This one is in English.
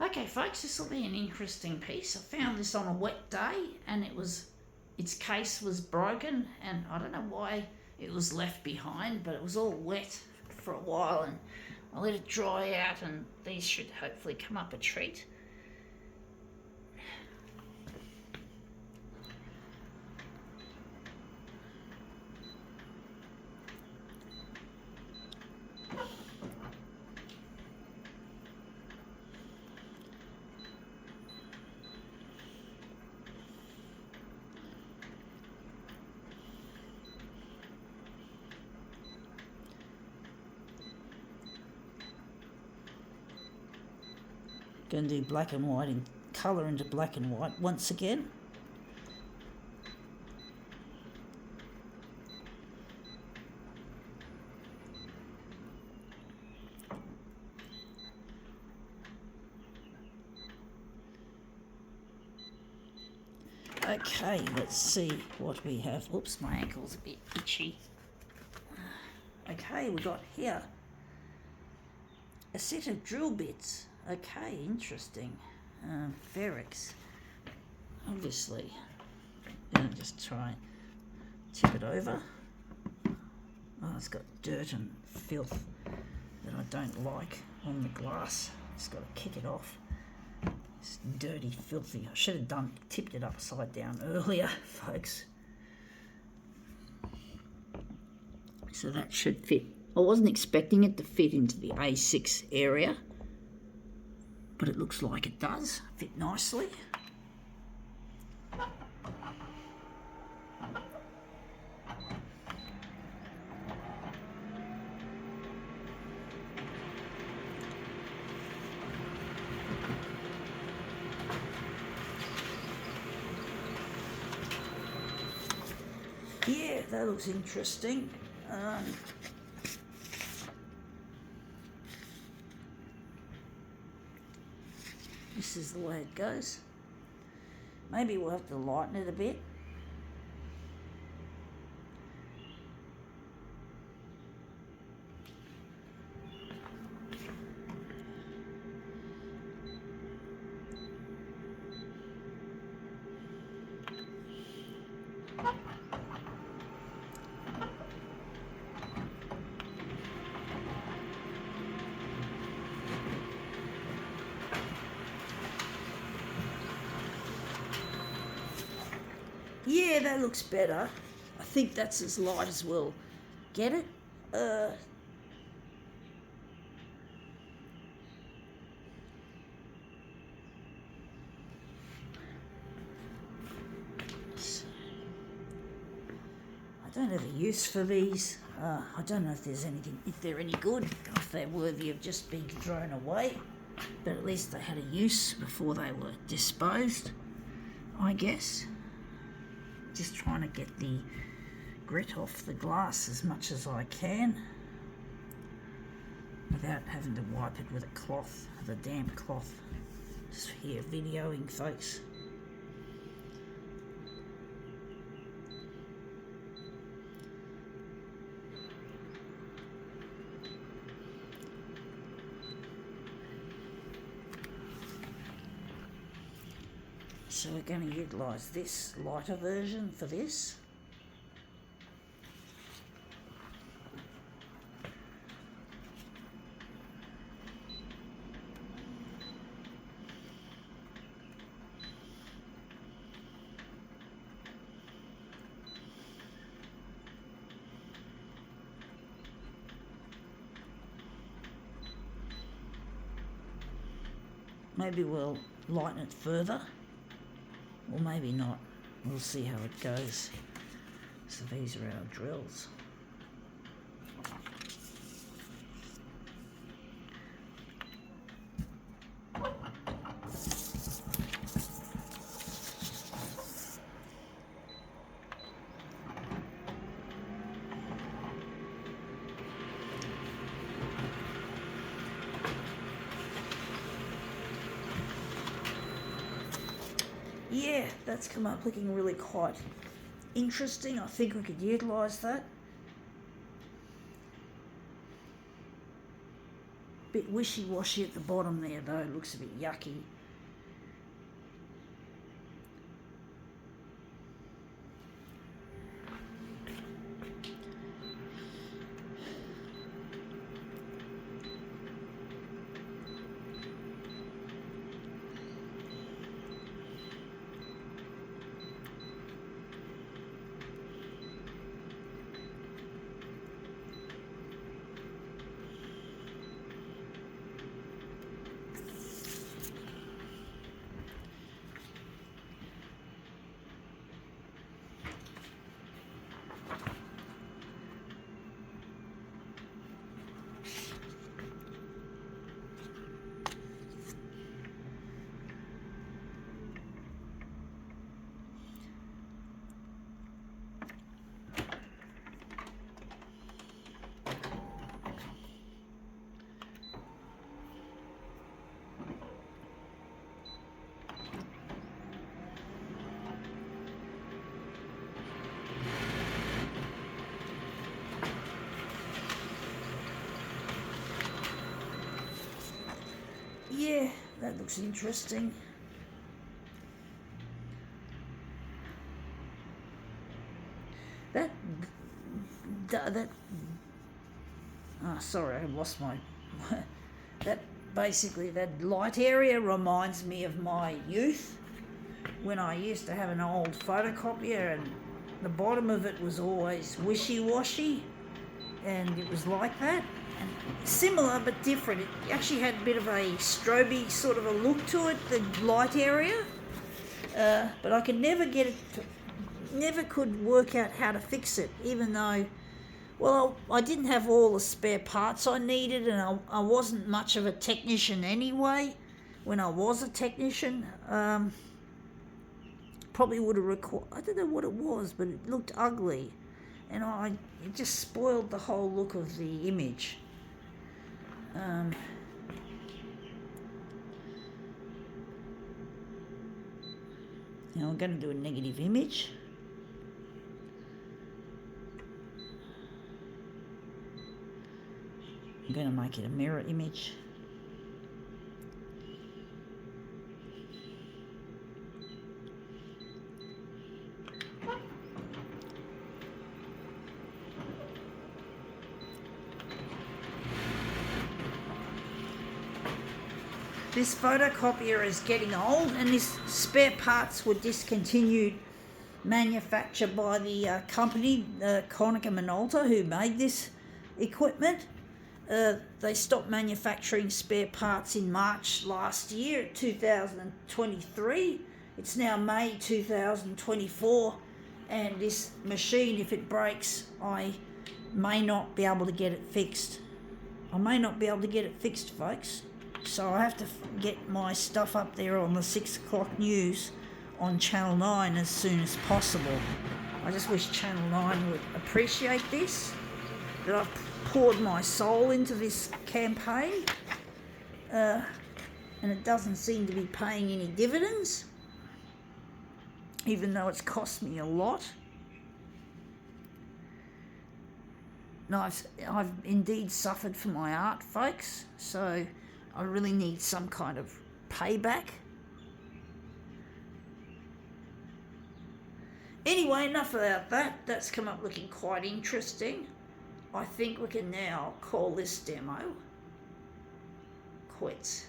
Okay, folks, this will be an interesting piece. I found this on a wet day, and its case was broken, and I don't know why it was left behind, but it was all wet for a while, and I let it dry out, and these should hopefully come up a treat. Going to do black and white and colour into black and white once again. Okay, let's see what we have. Oops, my ankle's a bit itchy. Okay, we got here a set of drill bits. Okay, interesting. Ferrex, obviously. Gonna just try and tip it over. Oh, it's got dirt and filth that I don't like on the glass. Just got to kick it off. It's dirty, filthy. I should have tipped it upside down earlier, folks. So that should fit. I wasn't expecting it to fit into the A6 area, but it looks like it does fit nicely. Yeah, that looks interesting. This is the way it goes. Maybe we'll have to lighten it a bit. Yeah, that looks better. I think that's as light as we'll get it. I don't have a use for these. I don't know if they're any good, or if they're worthy of just being thrown away. But at least they had a use before they were disposed, I guess. Just trying to get the grit off the glass as much as I can without having to wipe it with a cloth, the damp cloth. Just here videoing, folks. So we're going to utilise this lighter version for this. Maybe we'll lighten it further. Or maybe not. We'll see how it goes. So these are our drills. Yeah, that's come up looking really quite interesting. I think we could utilise that. Bit wishy-washy at the bottom there though, it looks a bit yucky. Yeah, that looks interesting. That sorry, I lost my that basically that light area reminds me of my youth when I used to have an old photocopier and the bottom of it was always wishy-washy, and it was like that. And similar but different. It actually had a bit of a stroby sort of a look to it, the light area. But I could never get it, never could work out how to fix it, even though, well, I didn't have all the spare parts I needed, and I wasn't much of a technician anyway. When I was a technician, probably would have required, I don't know what it was, but it looked ugly, and it just spoiled the whole look of the image. Now I'm going to do a negative image. I'm going to make it a mirror image. This photocopier is getting old, and these spare parts were discontinued manufacture by the company, Konica Minolta, who made this equipment. They stopped manufacturing spare parts in March last year, 2023. It's now May 2024, and this machine, if it breaks, I may not be able to get it fixed. I may not be able to get it fixed, folks. So I have to get my stuff up there on the 6 o'clock news on Channel 9 as soon as possible. I just wish Channel 9 would appreciate this, that I've poured my soul into this campaign, and it doesn't seem to be paying any dividends, even though it's cost me a lot. No, I've indeed suffered for my art, folks, so I really need some kind of payback. Anyway, enough about that. That's come up looking quite interesting. I think we can now call this demo quits.